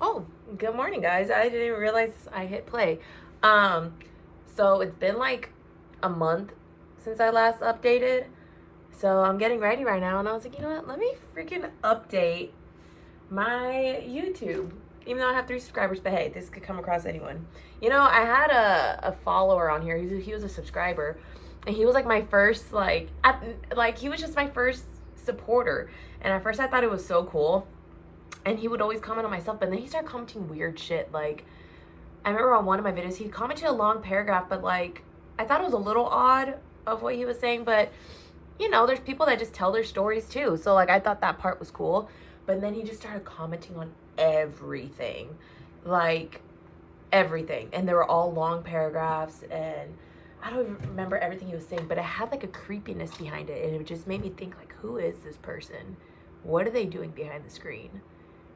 Oh, good morning, guys. I didn't realize I hit play. Um, so it's been like a month since I last updated. So I'm getting ready right now, and I was like, you know what? Let me freaking update my YouTube. Even though I have 3 subscribers, but hey, this could come across anyone. I had a follower on here. He was a subscriber, and he was like my first he was just my first supporter. And at first, I thought it was so cool, and he would always comment on my stuff, but then he started commenting weird shit. Like, I remember on one of my videos, he commented a long paragraph, but like, I thought it was a little odd of what he was saying, but there's people that just tell their stories too. So like, I thought that part was cool, but then he just started commenting on everything, like everything, and they were all long paragraphs, and I don't even remember everything he was saying, but it had like a creepiness behind it, and it just made me think like, who is this person? What are they doing behind the screen?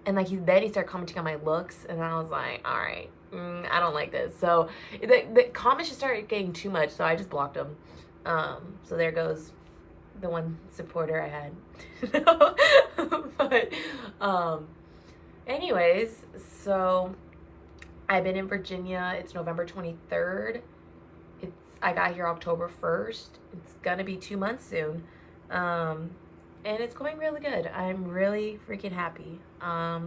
And like then he started commenting on my looks, and I was like, all right, I don't like this. So the comments just started getting too much, so I just blocked him. So there goes the one supporter I had. But anyways, so I've been in Virginia. It's November 23rd. I got here October 1st. It's gonna be 2 months soon. And it's going really good. I'm really freaking happy. I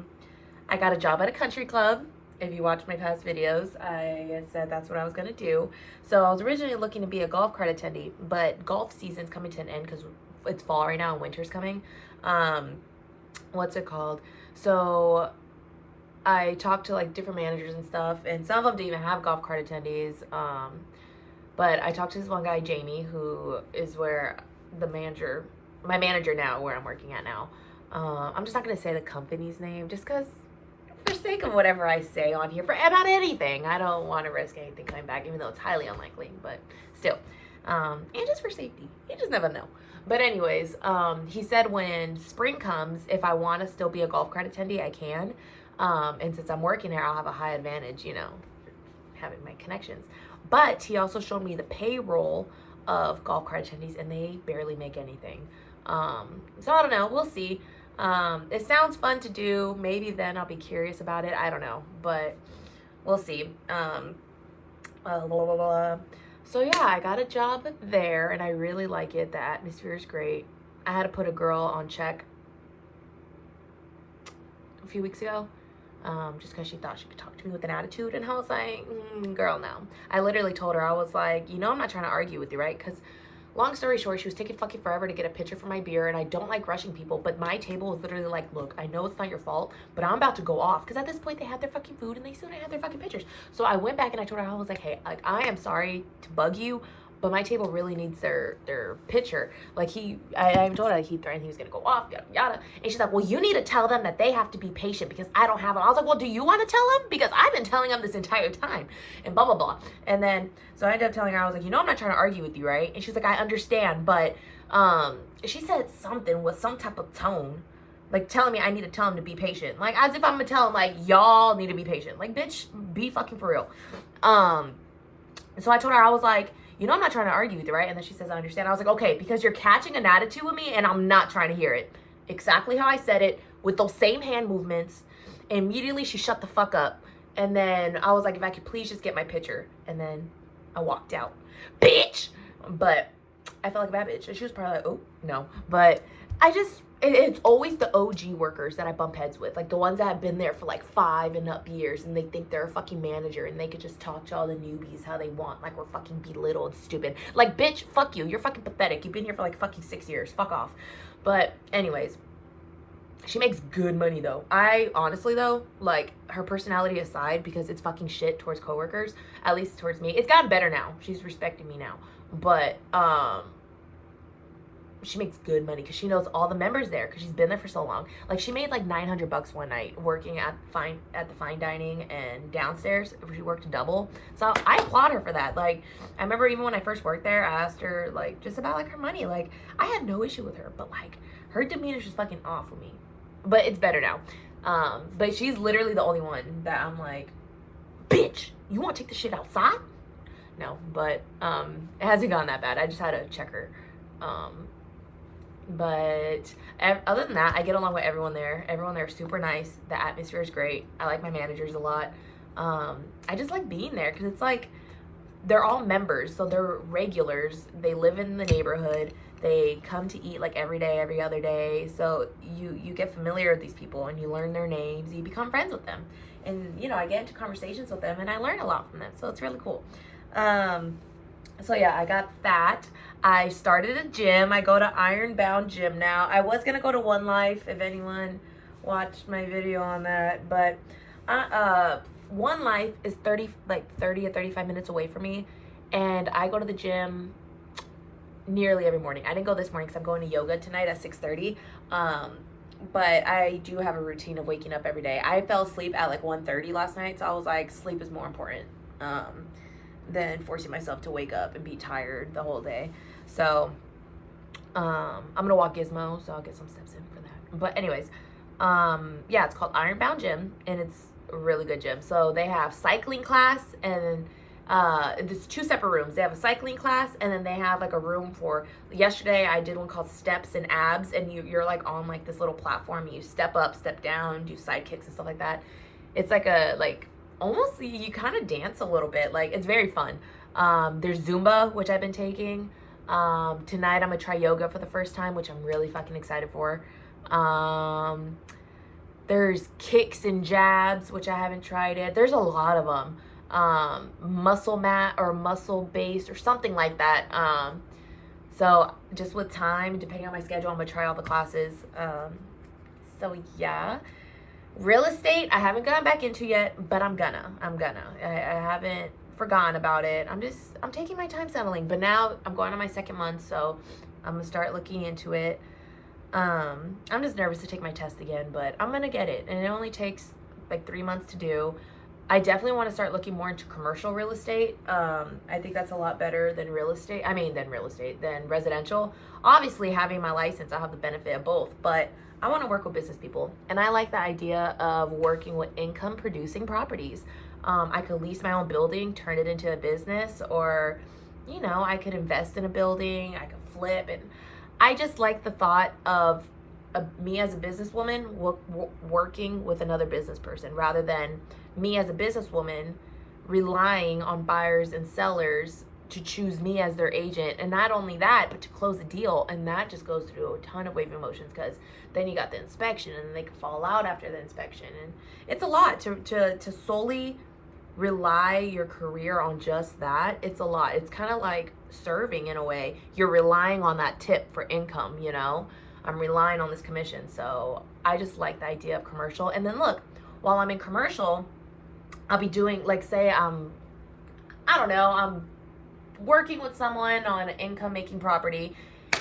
got a job at a country club. If you watch my past videos, I said that's what I was going to do. So I was originally looking to be a golf cart attendee, but golf season's coming to an end because it's fall right now and winter's coming. What's it called? So I talked to like different managers and stuff, and some of them didn't even have golf cart attendees. But I talked to this one guy, Jamie, who is my manager now, where I'm working at now. I'm just not going to say the company's name just because, for sake of whatever I say on here, for about anything, I don't want to risk anything coming back, even though it's highly unlikely, but still. And just for safety. You just never know. But anyways, he said when spring comes, if I want to still be a golf cart attendee, I can. And since I'm working there, I'll have a high advantage, having my connections. But he also showed me the payroll of golf cart attendees, and they barely make anything. So I don't know. We'll see. It sounds fun to do. Maybe then I'll be curious about it. I don't know, but we'll see. Blah, blah, blah. So yeah, I got a job there, and I really like it. The atmosphere is great. I had to put a girl on check a few weeks ago. Just because she thought she could talk to me with an attitude, and I was like, girl, no. I literally told her, I was like, I'm not trying to argue with you, right? Because long story short, she was taking fucking forever to get a picture for my beer, and I don't like rushing people, but my table was literally like, look, I know it's not your fault, but I'm about to go off, because at this point, they had their fucking food, and they still didn't have their fucking pictures. So I went back, and I told her, I was like, hey, like, I am sorry to bug you, but my table really needs their picture. Like, I told her, like, he threatened he was gonna go off, yada yada. And she's like, well, you need to tell them that they have to be patient because I don't have them. I was like, well, do you want to tell them? Because I've been telling them this entire time, and blah blah blah. And then so I ended up telling her, I was like, I'm not trying to argue with you, right? And she's like, I understand, but she said something with some type of tone, like telling me I need to tell him to be patient, like as if I'm gonna tell him like y'all need to be patient. Like, bitch, be fucking for real. So I told her, I was like, I'm not trying to argue with you, right? And then she says, I understand. I was like, okay, because you're catching an attitude with me, and I'm not trying to hear it. Exactly how I said it, with those same hand movements. Immediately, she shut the fuck up. And then I was like, if I could please just get my picture. And then I walked out. Bitch! But I felt like a bad bitch. And she was probably like, oh, no. But it's always the OG workers that I bump heads with. Like the ones that have been there for like 5 and up years, and they think they're a fucking manager, and they could just talk to all the newbies how they want. Like we're fucking belittled and stupid. Like, bitch, fuck you. You're fucking pathetic. You've been here for like fucking 6 years. Fuck off. But anyways, she makes good money though. I honestly though, like her personality aside, because it's fucking shit towards coworkers, at least towards me. It's gotten better now. She's respecting me now. But she makes good money because she knows all the members there because she's been there for so long. Like she made like $900 one night working at the fine dining and downstairs. She worked double, so I applaud her for that. Like I remember even when I first worked there, I asked her like just about like her money. Like I had no issue with her, but like her demeanor just fucking off with me. But it's better now. But she's literally the only one that I'm like, bitch, you want to take the shit outside? No, but it hasn't gone that bad. I just had to check her. But other than that, I get along with everyone there. Everyone there is super nice. The atmosphere is great. I like my managers a lot. I just like being there because it's like they're all members, so they're regulars. They live in the neighborhood. They come to eat like every day, every other day. So you get familiar with these people and you learn their names. You become friends with them, and I get into conversations with them and I learn a lot from them. So it's really cool. So yeah, I got that. I started a gym. I go to Ironbound Gym now. I was gonna go to One Life if anyone watched my video on that, but One Life is 30 or 35 minutes away from me, and I go to the gym nearly every morning. I didn't go this morning because I'm going to yoga tonight at 6:30. But I do have a routine of waking up every day. I fell asleep at like 1:30 last night, so I was like, sleep is more important than forcing myself to wake up and be tired the whole day. So I'm gonna walk Gizmo, so I'll get some steps in for that. But anyways, yeah, it's called Ironbound Gym, and it's a really good gym. So they have cycling class, and there's 2 separate rooms. They have a cycling class, and then they have like a room for, yesterday I did one called steps and abs, and you're like on like this little platform. You step up, step down, do side kicks and stuff like that. It's like almost you kind of dance a little bit. Like, it's very fun. There's Zumba, which I've been taking. Tonight I'm gonna try yoga for the first time, which I'm really fucking excited for. There's kicks and jabs, which I haven't tried it. There's a lot of them. Muscle mat or muscle based or something like that. So just with time, depending on my schedule, I'm gonna try all the classes. So yeah. Real estate, I haven't gone back into yet, but I'm gonna. I haven't forgotten about it. I'm taking my time settling, but now I'm going on my 2nd month, so I'm gonna start looking into it. I'm just nervous to take my test again, but I'm gonna get it, and it only takes like 3 months to do. I definitely want to start looking more into commercial real estate. I think that's a lot better than than residential. Obviously, having my license, I'll have the benefit of both, but I want to work with business people, and I like the idea of working with income producing properties. I could lease my own building, turn it into a business, or, I could invest in a building, I could flip, and I just like the thought of me as a businesswoman working with another business person rather than me as a businesswoman relying on buyers and sellers to choose me as their agent. And not only that, but to close a deal. And that just goes through a ton of wave emotions, because then you got the inspection and then they can fall out after the inspection. And it's a lot to solely rely your career on just that. It's a lot. It's kind of like serving in a way. You're relying on that tip for income, I'm relying on this commission. So I just like the idea of commercial. And then look, while I'm in commercial, I'll be doing, like, say I'm working with someone on an income making property.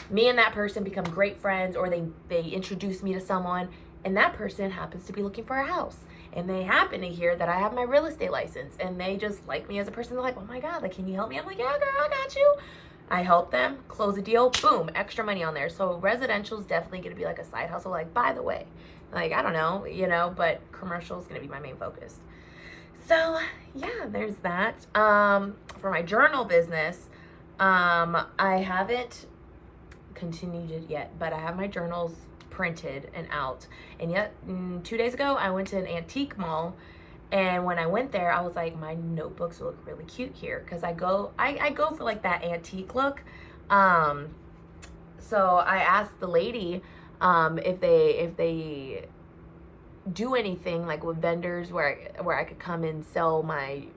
Me and that person become great friends, or they introduce me to someone, and that person happens to be looking for a house. And they happen to hear that I have my real estate license, and they just like me as a person. They're like, oh my God, like, can you help me? I'm like, yeah, girl, I got you. I help them close a deal, boom, extra money on there. So residential is definitely going to be like a side hustle. Like, by the way, like, I don't know, but commercial is going to be my main focus. So yeah, there's that. For my journal business, I haven't continued it yet, but I have my journals printed and out. And yet 2 days ago, I went to an antique mall. And when I went there, I was like, my notebooks look really cute here, because I go for like that antique look. So I asked the lady if they do anything like with vendors where I could come and sell my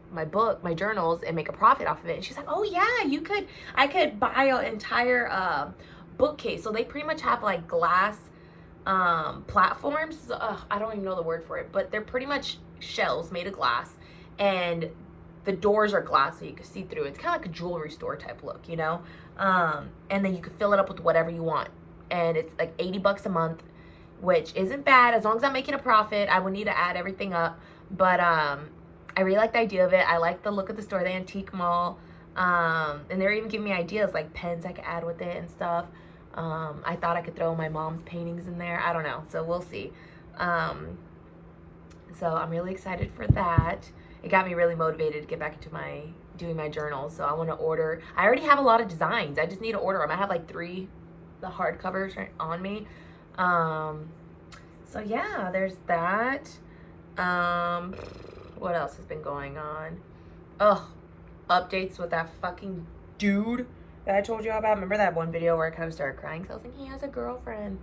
journals and make a profit off of it. And she's like, oh yeah, I could buy an entire bookcase. So they pretty much have like glass platforms. I don't even know the word for it, but they're pretty much shelves made of glass, and the doors are glass so you can see through. It's kind of like a jewelry store type look, and then you can fill it up with whatever you want, and it's like $80 a month, which isn't bad as long as I'm making a profit. I would need to add everything up, but I really like the idea of it. I like the look of the store, the antique mall, and they're even giving me ideas like pens I could add with it and stuff. I thought I could throw my mom's paintings in there. I don't know, so we'll see. So I'm really excited for that. It got me really motivated to get back into doing my journals. So I want to order. I already have a lot of designs. I just need to order them. I have like 3 the hardcovers right on me. So yeah, there's that. What else has been going on? Ugh, updates with that fucking dude that I told you about. Remember that one video where I kind of started crying? So I was like, he has a girlfriend.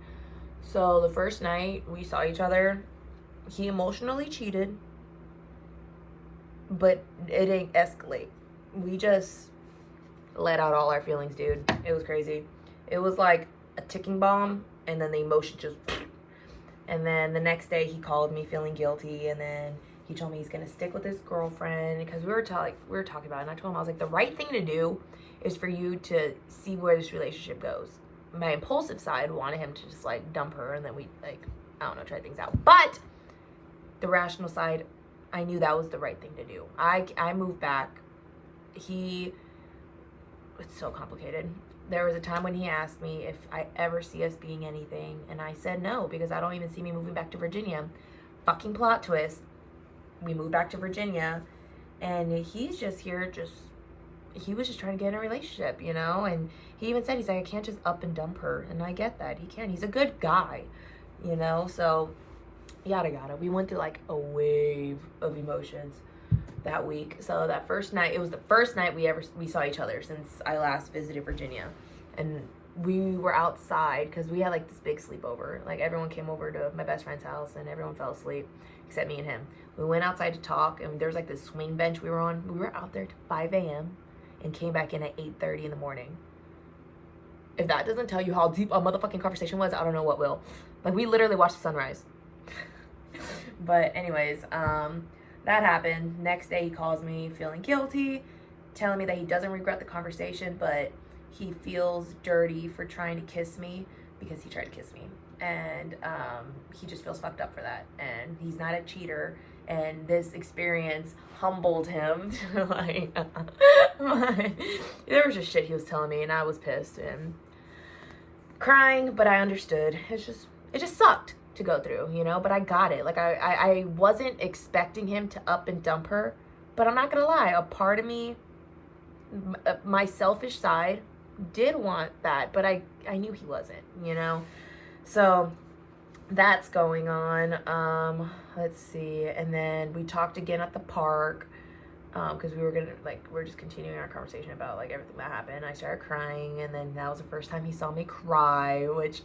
So the first night we saw each other, he emotionally cheated, but it didn't escalate. We just let out all our feelings, dude. It was crazy. It was like a ticking bomb, and then the emotion just... And then the next day he called me feeling guilty, and then he told me he's gonna stick with his girlfriend because we were talking about it, and I told him, I was like, the right thing to do is for you to see where this relationship goes. My impulsive side wanted him to just like dump her, and then we like, I don't know, try things out. But the rational side, I knew that was the right thing to do. I moved back. It's so complicated. There was a time when he asked me if I ever see us being anything, and I said no, because I don't even see me moving back to Virginia. Fucking plot twist. We moved back to Virginia, and he's just here, he was just trying to get in a relationship, you know? And he even said, he's like, I can't just up and dump her, and I get that. He can. He's a good guy, you know? So, yada yada. We went through like a wave of emotions that week. So that first night, it was the first night we saw each other since I last visited Virginia. And we were outside because we had like this big sleepover. Like everyone came over to my best friend's house and everyone fell asleep except me and him. We went outside to talk, and there was like this swing bench we were on. We were out there till 5 a.m. and came back in at 8:30 in the morning. If that doesn't tell you how deep a motherfucking conversation was, I don't know what will. Like, we literally watched the sunrise. But anyways, that happened. Next day he calls me feeling guilty, telling me that he doesn't regret the conversation, but he feels dirty for trying to kiss me because he tried to kiss me. And he just feels fucked up for that. And he's not a cheater. And this experience humbled him. Like, there was just shit he was telling me, and I was pissed and crying, but I understood. It just sucked to go through, you know, but I got it. Like, I wasn't expecting him to up and dump her, but I'm not gonna lie, a part of me, my selfish side, did want that, but I knew he wasn't, you know? So that's going on. Let's see. And then we talked again at the park, because we're just continuing our conversation about like everything that happened. I started crying, and then that was the first time he saw me cry, which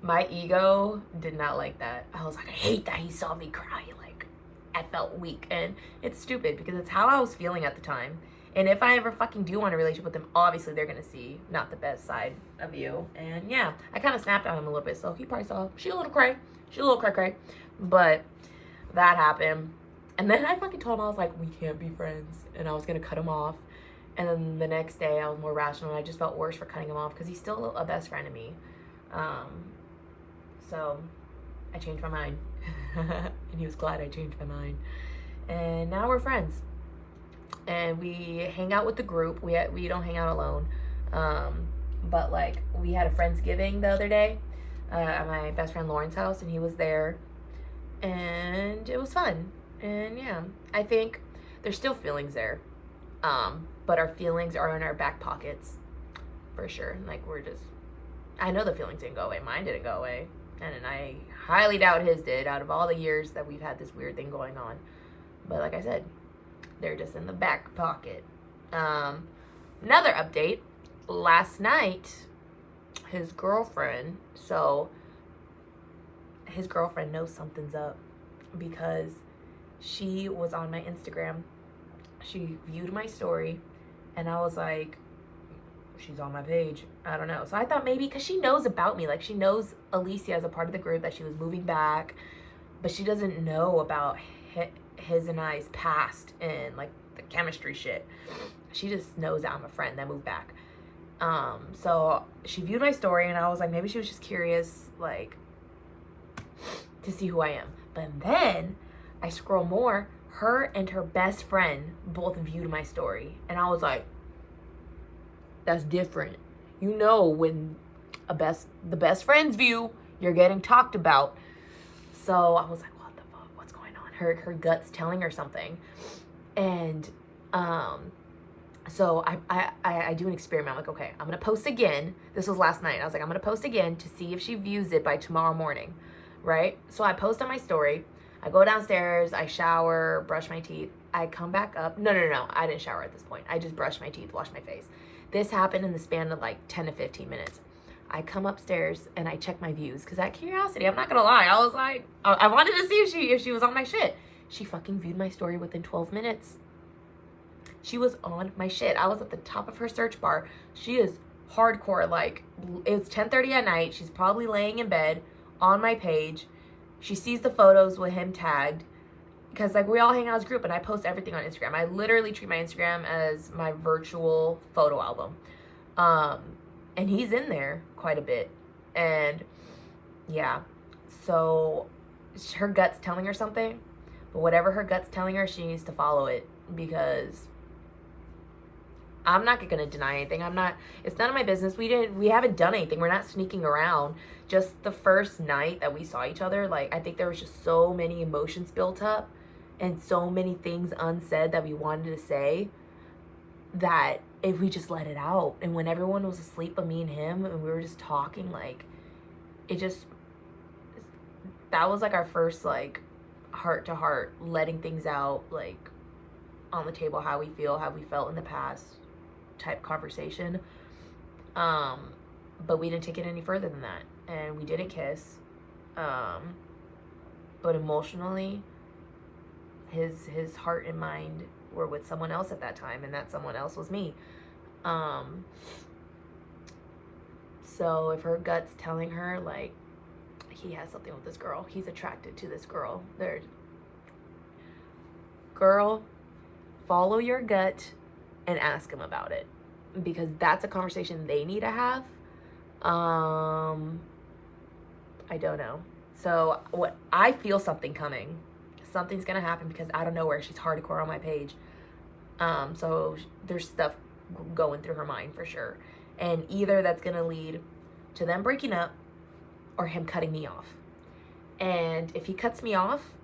my ego did not like that. I was like, I hate that he saw me cry. Like, I felt weak, and it's stupid because it's how I was feeling at the time. And if I ever fucking do want a relationship with them, obviously they're gonna see not the best side of you. And yeah, I kind of snapped at him a little bit, so he probably saw she a little cray, but that happened. And then I fucking told him, I was like, we can't be friends, and I was gonna cut him off. And then the next day I was more rational, and I just felt worse for cutting him off because he's still a best friend to me. So I changed my mind. And he was glad I changed my mind, and now we're friends. And we hang out with the group. We don't hang out alone. But like, we had a Friendsgiving the other day at my best friend Lauren's house, and he was there, and it was fun. And yeah, I think there's still feelings there, but our feelings are in our back pockets for sure. Like, I know the feelings didn't go away. Mine didn't go away, and I highly doubt his did, out of all the years that we've had this weird thing going on. But like I said, they're just in the back pocket. Another update. Last night, his girlfriend knows something's up because she was on my Instagram. She viewed my story, and I was like, she's on my page. I don't know. So I thought maybe because she knows about me, like she knows Alicia as a part of the group, that she was moving back, but she doesn't know about his and I's past and like the chemistry shit. She just knows that I'm a friend that moved back. So she viewed my story, and I was like, maybe she was just curious, like, to see who I am. But then I scroll more, her and her best friend both viewed my story, and I was like, that's different. You know, when the best friends view, you're getting talked about. So I was like, what the fuck? What's going on? Her gut's telling her something. And So I do an experiment. I'm like, okay, I'm gonna post again. This was last night. I was like, I'm gonna post again to see if she views it by tomorrow morning, right? So I post on my story. I go downstairs, I shower, brush my teeth. I come back up. No. I didn't shower at this point. I just brushed my teeth, washed my face. This happened in the span of like 10 to 15 minutes. I come upstairs and I check my views because that curiosity, I'm not gonna lie, I was like, I wanted to see if she was on my shit. She fucking viewed my story within 12 minutes. She was on my shit. I was at the top of her search bar. She is hardcore. Like, it's 10:30 at night. She's probably laying in bed on my page. She sees the photos with him tagged. Because, like, we all hang out as a group, and I post everything on Instagram. I literally treat my Instagram as my virtual photo album. And he's in there quite a bit. And, yeah. So, her gut's telling her something. But whatever her gut's telling her, she needs to follow it. Because I'm not gonna deny anything. It's none of my business. We haven't done anything. We're not sneaking around. Just the first night that we saw each other, like, I think there was just so many emotions built up and so many things unsaid that we wanted to say, that if we just let it out, and when everyone was asleep but me and him, and we were just talking, like, that was like our first, like, heart to heart, letting things out, like, on the table, how we feel, how we felt in the past type conversation. But we didn't take it any further than that, and we didn't kiss. But emotionally, his heart and mind were with someone else at that time, and that someone else was me. So if her gut's telling her, like, he has something with this girl, he's attracted to this girl, girl, follow your gut and ask him about it, because that's a conversation they need to have. I don't know. So what, I feel something coming. Something's gonna happen, because out of nowhere she's hardcore on my page. So there's stuff going through her mind for sure, and either that's gonna lead to them breaking up or him cutting me off. And if he cuts me off,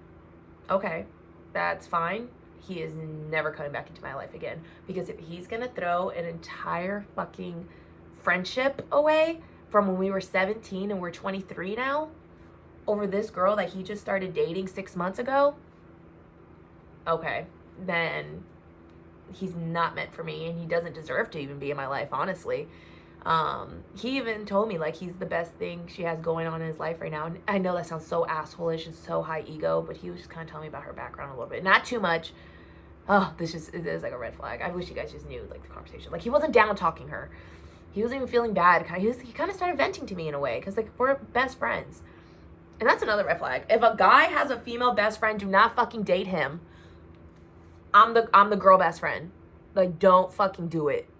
okay, that's fine. He is never coming back into my life again, because if he's gonna throw an entire fucking friendship away from when we were 17 and we're 23 now over this girl that he just started dating 6 months ago, okay, then he's not meant for me, and he doesn't deserve to even be in my life, honestly. He even told me, like, he's the best thing she has going on in his life right now. And I know that sounds so asshole-ish and so high ego, but he was just kind of telling me about her background a little bit. Not too much. Oh, it is like a red flag. I wish you guys just knew, like, the conversation. Like, he wasn't down talking her. He wasn't even feeling bad. He kind of started venting to me in a way, because, like, we're best friends. And that's another red flag. If a guy has a female best friend, do not fucking date him. I'm the girl best friend. Like, don't fucking do it.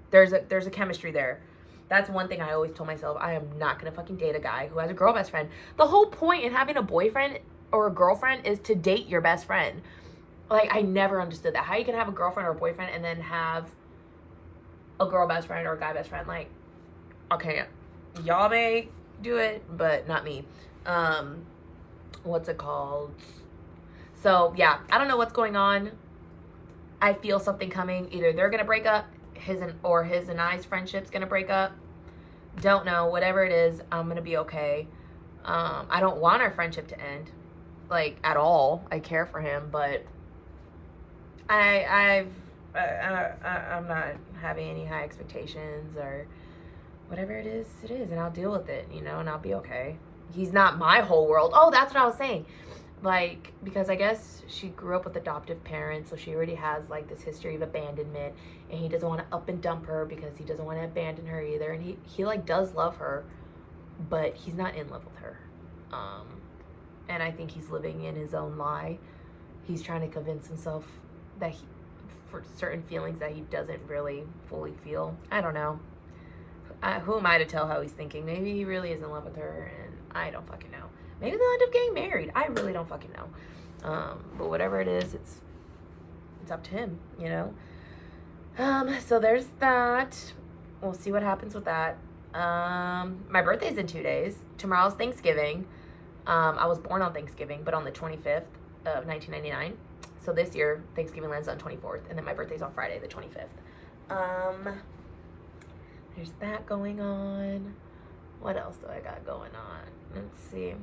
There's a chemistry there. That's one thing I always told myself. I am not gonna fucking date a guy who has a girl best friend. The whole point in having a boyfriend or a girlfriend is to date your best friend. Like, I never understood that. How you can have a girlfriend or a boyfriend and then have a girl best friend or a guy best friend? Like, okay, y'all may do it, but not me. What's it called? So yeah, I don't know what's going on. I feel something coming. Either they're gonna break up, his and I's friendship's gonna break up. Don't know. Whatever it is, I'm gonna be okay. I don't want our friendship to end, like, at all. I care for him, but I'm not having any high expectations, or whatever it is, and I'll deal with it, and I'll be okay. He's not my whole world. Oh, that's what I was saying. Like, because I guess she grew up with adoptive parents, so she already has, like, this history of abandonment, and he doesn't want to up and dump her because he doesn't want to abandon her either, and he like, does love her, but he's not in love with her. And I think he's living in his own lie. He's trying to convince himself that for certain feelings that he doesn't really fully feel. I don't know. Who am I to tell how he's thinking? Maybe he really is in love with her, and I don't fucking know. Maybe they'll end up getting married. I really don't fucking know. But whatever it is, it's up to him, So there's that. We'll see what happens with that. My birthday's in 2 days. Tomorrow's Thanksgiving. I was born on Thanksgiving, but on the 25th of 1999. So this year, Thanksgiving lands on 24th, and then my birthday's on Friday, the 25th. There's that going on. What else do I got going on? Let's see.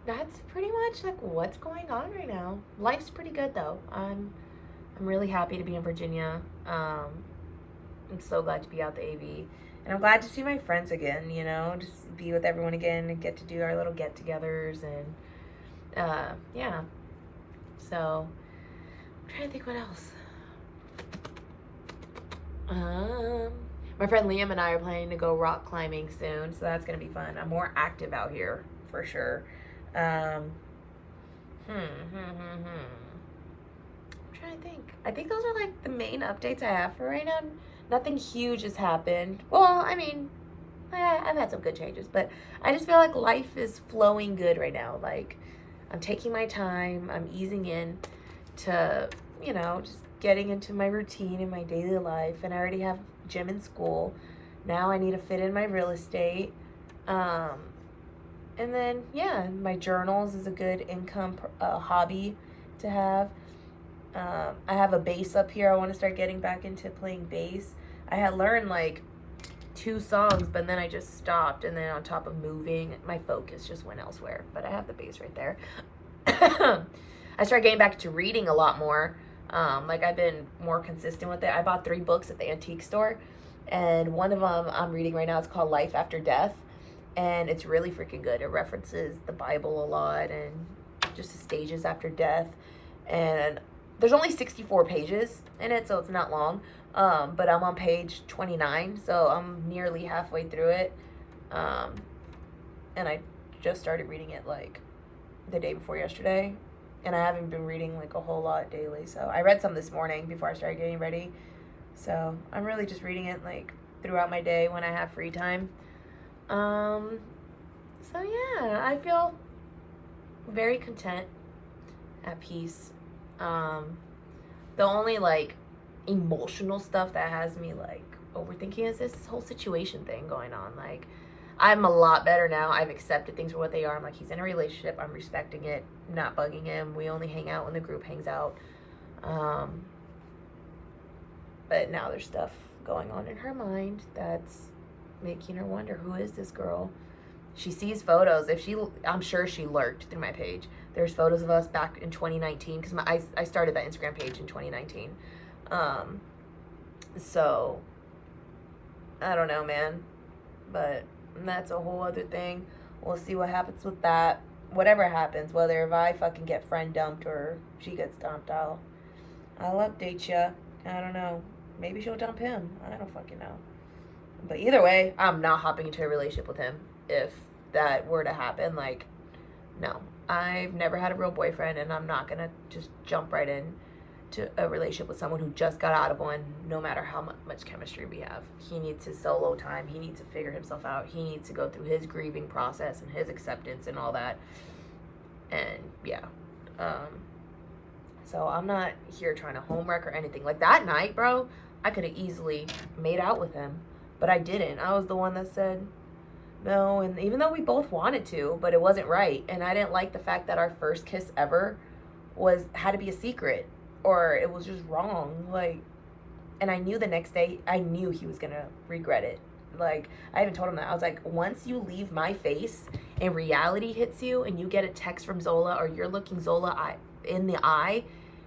That's pretty much like what's going on right now. Life's pretty good though. I'm really happy to be in Virginia. I'm so glad to be out the AV. And I'm glad to see my friends again, you know, just be with everyone again and get to do our little get-togethers and yeah. So I'm trying to think what else. My friend Liam and I are planning to go rock climbing soon, so that's gonna be fun. I'm more active out here for sure. I'm trying to think. I think those are like the main updates I have for right now. Nothing huge has happened. Well, I mean, I've had some good changes, but I just feel like life is flowing good right now. Like, I'm taking my time. I'm easing in to, you know, just getting into my routine in my daily life. And I already have gym and school. Now I need to fit in my real estate. And then, yeah, my journals is a good income hobby to have. I have a bass up here. I want to start getting back into playing bass. I had learned like 2 songs, but then I just stopped. And then on top of moving, my focus just went elsewhere. But I have the bass right there. I started getting back to reading a lot more. Like I've been more consistent with it. I bought 3 books at the antique store. And one of them I'm reading right now. It's called Life After Death. And it's really freaking good. It references the Bible a lot and just the stages after death. And there's only 64 pages in it, so it's not long. But I'm on page 29, so I'm nearly halfway through it. And I just started reading it like the day before yesterday. And I haven't been reading like a whole lot daily. So I read some this morning before I started getting ready. So I'm really just reading it like throughout my day when I have free time. So yeah, I feel very content, at peace. The only like emotional stuff that has me like overthinking is this whole situation thing going on. Like, I'm a lot better now. I've accepted things for what they are. I'm like, he's in a relationship. I'm respecting it, not bugging him. We only hang out when the group hangs out. But now there's stuff going on in her mind that's making her wonder, who is this girl? She sees photos. I'm sure she lurked through my page. There's photos of us back in 2019 because I started that Instagram page in 2019. So I don't know, man, but that's a whole other thing. We'll see what happens with that. Whatever happens, whether if I fucking get friend dumped or she gets dumped, I'll update ya. I don't know. Maybe she'll dump him. I don't fucking know. But either way, I'm not hopping into a relationship with him if that were to happen. Like, no. I've never had a real boyfriend, and I'm not going to just jump right in to a relationship with someone who just got out of one, no matter how much chemistry we have. He needs his solo time. He needs to figure himself out. He needs to go through his grieving process and his acceptance and all that. And, yeah. So I'm not here trying to homewreck or anything. Like, that night, bro, I could have easily made out with him. But I didn't. I was the one that said no. And even though we both wanted to, but it wasn't right. And I didn't like the fact that our first kiss ever had to be a secret. Or it was just wrong. Like, and I knew the next day, I knew he was going to regret it. Like, I even told him that. I was like, once you leave my face and reality hits you and you get a text from Zola or you're looking Zola in the eye,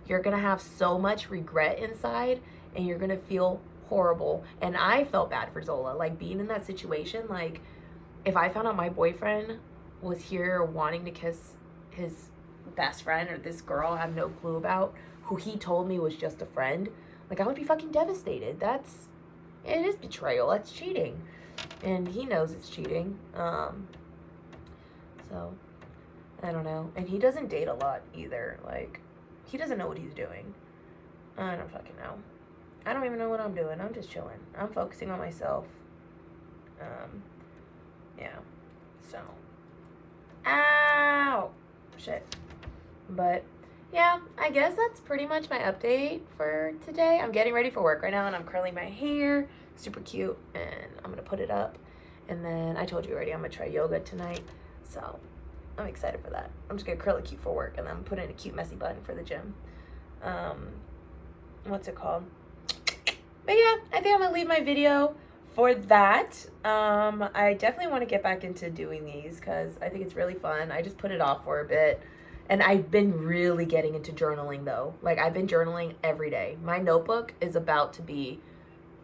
you're going to have so much regret inside and you're going to feel horrible. And I felt bad for Zola, like being in that situation. Like, if I found out my boyfriend was here wanting to kiss his best friend or this girl I have no clue about, who he told me was just a friend, like, I would be fucking devastated. It is betrayal. That's cheating, and he knows it's cheating. So I don't know. And he doesn't date a lot either. Like, he doesn't know what he's doing. I don't fucking know. I don't even know what I'm doing. I'm just chilling. I'm focusing on myself. Yeah. So. Ow! Shit. But, yeah, I guess that's pretty much my update for today. I'm getting ready for work right now, and I'm curling my hair. Super cute. And I'm going to put it up. And then, I told you already, I'm going to try yoga tonight. So, I'm excited for that. I'm just going to curl it cute for work, and then put in a cute messy bun for the gym. What's it called? But yeah, I think I'm gonna leave my video for that. I definitely want to get back into doing these because I think it's really fun. I just put it off for a bit. And I've been really getting into journaling though. Like I've been journaling every day. My notebook is about to be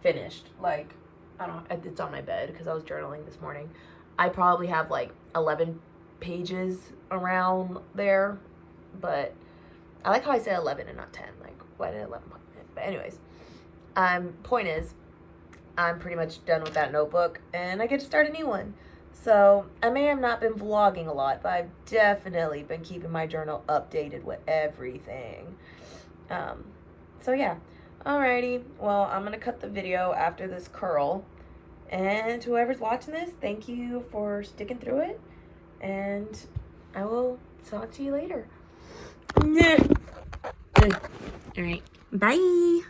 finished. Like I don't it's on my bed because I was journaling this morning. I probably have like 11 pages around there, but I like how I said 11 and not 10. Like why did 11? But anyways, point is I'm pretty much done with that notebook and I get to start a new one. So I may have not been vlogging a lot, but I've definitely been keeping my journal updated with everything. So yeah. Alrighty. Well, I'm going to cut the video after this curl. And whoever's watching this, thank you for sticking through it. And I will talk to you later. Alright. Bye.